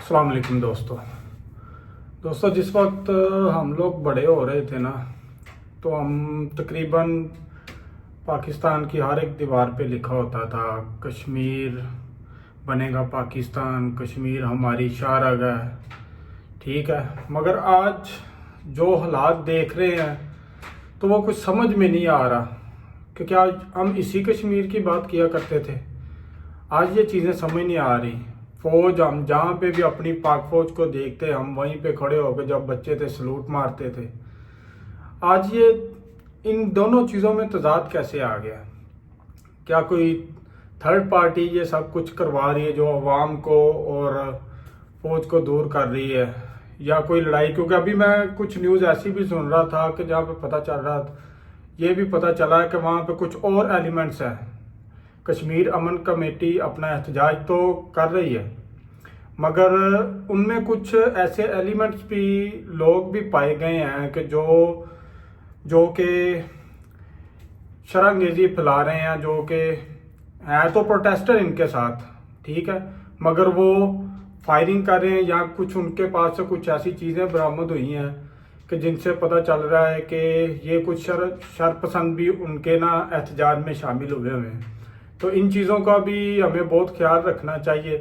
अस्सलाम वालेकुम दोस्तों जिस वक्त हम लोग बड़े हो रहे थे ना, तो हम तकरीबन पाकिस्तान की हर एक दीवार पे लिखा होता था कश्मीर बनेगा पाकिस्तान, कश्मीर हमारी शाहराह है। ठीक है, मगर आज जो हालात देख रहे हैं तो वो कुछ समझ में नहीं आ रहा कि क्या हम इसी कश्मीर की बात किया करते थे। आज ये चीज़ें समझ नहीं आ रही। फौज, हम जहाँ पे भी अपनी पाक फौज को देखते हम वहीं पे खड़े होकर जब बच्चे थे सलूट मारते थे। आज ये इन दोनों चीज़ों में तजाद कैसे आ गया? क्या कोई थर्ड पार्टी ये सब कुछ करवा रही है जो अवाम को और फौज को दूर कर रही है, या कोई लड़ाई? क्योंकि अभी मैं कुछ न्यूज़ ऐसी भी सुन रहा था कि जहाँ पे पता चल रहा था, ये भी पता चला है कि वहाँ पे कुछ और एलिमेंट्स हैं। कश्मीर अमन कमेटी अपना एहतजाज तो कर रही है, मगर उनमें कुछ ऐसे एलिमेंट्स भी लोग भी पाए गए हैं कि जो कि शरांगेजी फैला रहे हैं, जो कि हैं तो प्रोटेस्टर इनके साथ, ठीक है, मगर वो फायरिंग कर रहे हैं या कुछ उनके पास से कुछ ऐसी चीज़ें बरामद हुई हैं कि जिनसे पता चल रहा है कि ये कुछ शरपसंद भी उनके ना एहतजाज में शामिल हुए हैं। तो इन चीज़ों का भी हमें बहुत ख्याल रखना चाहिए,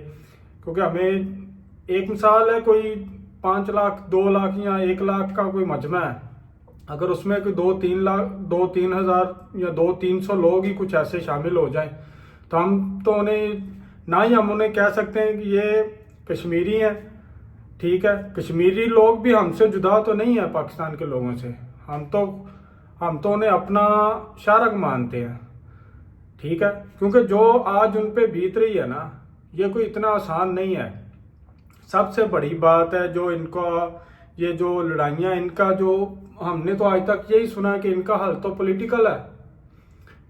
क्योंकि हमें एक मिसाल है, कोई 5 लाख 2 लाख या 1 लाख का कोई मजमा है, अगर उसमें कोई 2-3 लाख 2-3 हज़ार या 200-300 लोग ही कुछ ऐसे शामिल हो जाएं, तो हम तो उन्हें ना ही हम उन्हें कह सकते हैं कि ये कश्मीरी हैं। ठीक है, कश्मीरी लोग भी हमसे जुदा तो नहीं है पाकिस्तान के लोगों से, हम तो उन्हें अपना शारक मानते हैं। ठीक है, क्योंकि जो आज उन पे बीत रही है ना, ये कोई इतना आसान नहीं है। सबसे बड़ी बात है जो इनका ये जो लड़ाइयाँ इनका जो हमने तो आज तक यही सुना है कि इनका हल तो पॉलिटिकल है।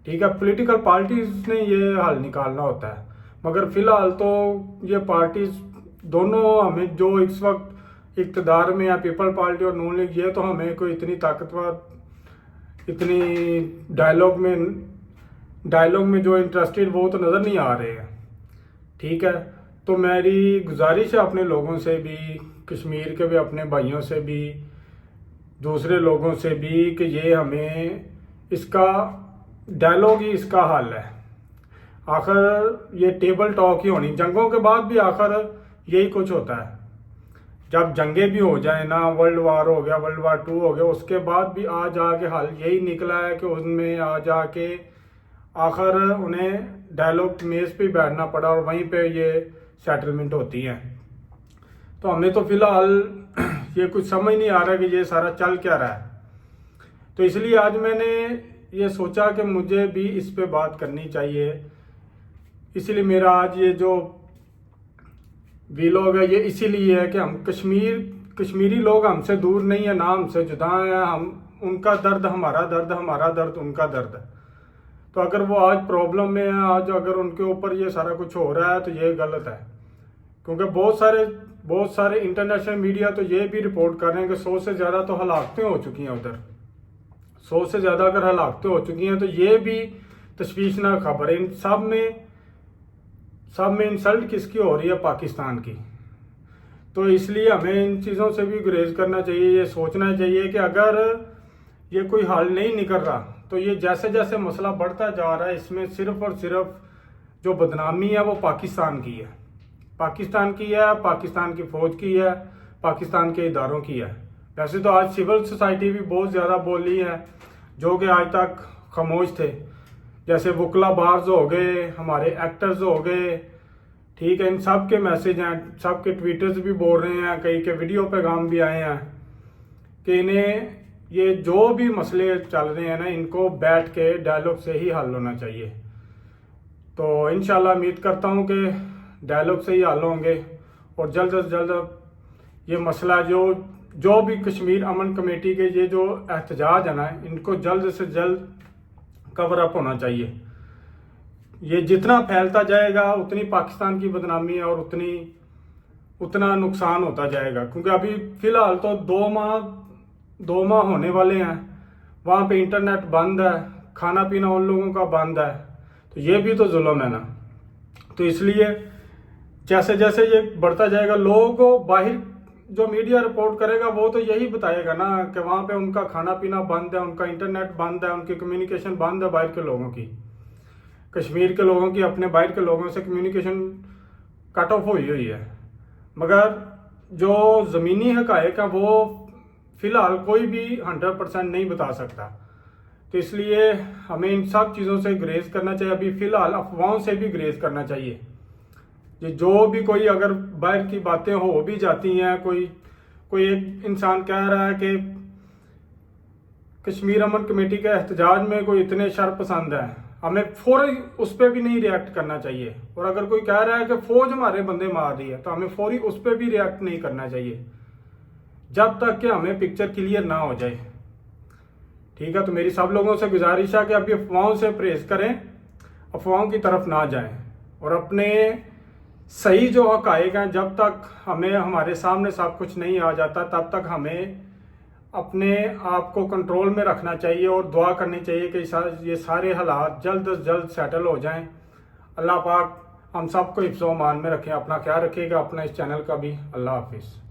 ठीक है, पॉलिटिकल पार्टीज ने ये हल निकालना होता है, मगर फिलहाल तो ये पार्टीज दोनों हमें जो इस वक्त इक़्तिदार में है, पीपल पार्टी और नून लीग, ये तो हमें कोई इतनी ताकतवर, इतनी डायलॉग में जो इंटरेस्टेड वो तो नज़र नहीं आ रहे हैं। ठीक है, तो मेरी गुजारिश है अपने लोगों से भी, कश्मीर के भी अपने भाइयों से भी, दूसरे लोगों से भी, कि ये हमें इसका डायलॉग ही इसका हल है। आखिर ये टेबल टॉक ही होनी, जंगों के बाद भी आखिर यही कुछ होता है। जब जंगे भी हो जाए ना, वर्ल्ड वार हो गया, वर्ल्ड वार 2 हो गया, उसके बाद भी आ जाके हल यही निकला है कि उनमें आ जाके आखिर उन्हें डायलॉग मेज पे बैठना पड़ा और वहीं पे ये सेटलमेंट होती है। तो हमें तो फिलहाल ये कुछ समझ नहीं आ रहा कि ये सारा चल क्या रहा है। तो इसलिए आज मैंने ये सोचा कि मुझे भी इस पे बात करनी चाहिए। इसलिए मेरा आज ये जो वीलॉग है ये इसीलिए है कि हम कश्मीरी लोग हमसे दूर नहीं है, ना हमसे जुदा है। हम उनका दर्द हमारा दर्द, हमारा दर्द उनका दर्द है। तो अगर वो आज प्रॉब्लम में है, आज अगर उनके ऊपर ये सारा कुछ हो रहा है तो ये गलत है, क्योंकि बहुत सारे इंटरनेशनल मीडिया तो ये भी रिपोर्ट कर रहे हैं कि 100 से ज़्यादा तो हलाकतें हो चुकी हैं उधर। 100 से ज़्यादा अगर हलाकतें हो चुकी हैं तो ये भी तशवीशनाक खबर है। इन सब में इंसल्ट किसकी हो रही है? पाकिस्तान की। तो इसलिए हमें इन चीज़ों से भी गुरेज करना चाहिए, ये सोचना चाहिए कि अगर ये कोई हल नहीं निकल रहा तो ये जैसे जैसे मसला बढ़ता जा रहा है, इसमें सिर्फ और सिर्फ जो बदनामी है वो पाकिस्तान की है, पाकिस्तान की फ़ौज की है, पाकिस्तान के इदारों की है। वैसे तो आज सिविल सोसाइटी भी बहुत ज़्यादा बोली है जो कि आज तक खामोश थे, जैसे वकला बार्स हो गए, हमारे एक्टर्स हो गए। ठीक है, इन सब के मैसेज हैं, सब के ट्वीटर्स भी बोल रहे हैं, कई के वीडियो पैगाम भी आए हैं कि इन्हें ये जो भी मसले चल रहे हैं ना, इनको बैठ के डायलॉग से ही हल होना चाहिए। तो इंशाल्लाह उम्मीद करता हूँ कि डायलॉग से ही हल होंगे और जल्द से जल्द ये मसला जो भी कश्मीर अमन कमेटी के ये जो एहतजाज है ना, इनको जल्द से जल्द कवर अप होना चाहिए। ये जितना फैलता जाएगा उतनी पाकिस्तान की बदनामी है और उतना नुकसान होता जाएगा, क्योंकि अभी फिलहाल तो 2 माह होने वाले हैं, वहाँ पे इंटरनेट बंद है, खाना पीना उन लोगों का बंद है, तो ये भी तो जुल्म है ना। तो इसलिए जैसे जैसे ये बढ़ता जाएगा, लोग बाहर जो मीडिया रिपोर्ट करेगा वो तो यही बताएगा ना कि वहाँ पे उनका खाना पीना बंद है, उनका इंटरनेट बंद है, उनकी कम्युनिकेशन बंद है बाहर के लोगों की। कश्मीर के लोगों की अपने बाहर के लोगों से कम्युनिकेशन कट ऑफ हुई हुई है। मगर जो ज़मीनी हक़ाइक़ है वो फ़िलहाल कोई भी 100% नहीं बता सकता। तो इसलिए हमें इन सब चीज़ों से ग्रेज करना चाहिए। अभी फ़िलहाल अफवाहों से भी ग्रेज करना चाहिए। ये जो भी कोई अगर बाहर की बातें हो भी जाती हैं, कोई एक इंसान कह रहा है कि कश्मीर अमन कमेटी के एहतजाज में कोई इतने शर पसंद है, हमें फौरी उस पर भी नहीं रिएक्ट करना चाहिए। और अगर कोई कह रहा है कि फौज हमारे बंदे मार रही है, तो हमें फौरी उस पर भी रिएक्ट नहीं करना चाहिए जब तक कि हमें पिक्चर क्लियर ना हो जाए। ठीक है, तो मेरी सब लोगों से गुजारिश है कि अभी अफवाहों से परहेज करें, अफवाहों की तरफ ना जाएं और अपने सही जो हक़ाइक़ हैं, जब तक हमें हमारे सामने सब कुछ नहीं आ जाता तब तक हमें अपने आप को कंट्रोल में रखना चाहिए और दुआ करनी चाहिए कि ये सारे हालात जल्द से जल्द सेटल हो जाएं। अल्लाह पाक हम सबको हिफ्ज़-ओ-अमान में रखें। अपना ख्याल रखिएगा, अपना इस चैनल का भी। अल्लाह हाफिज़।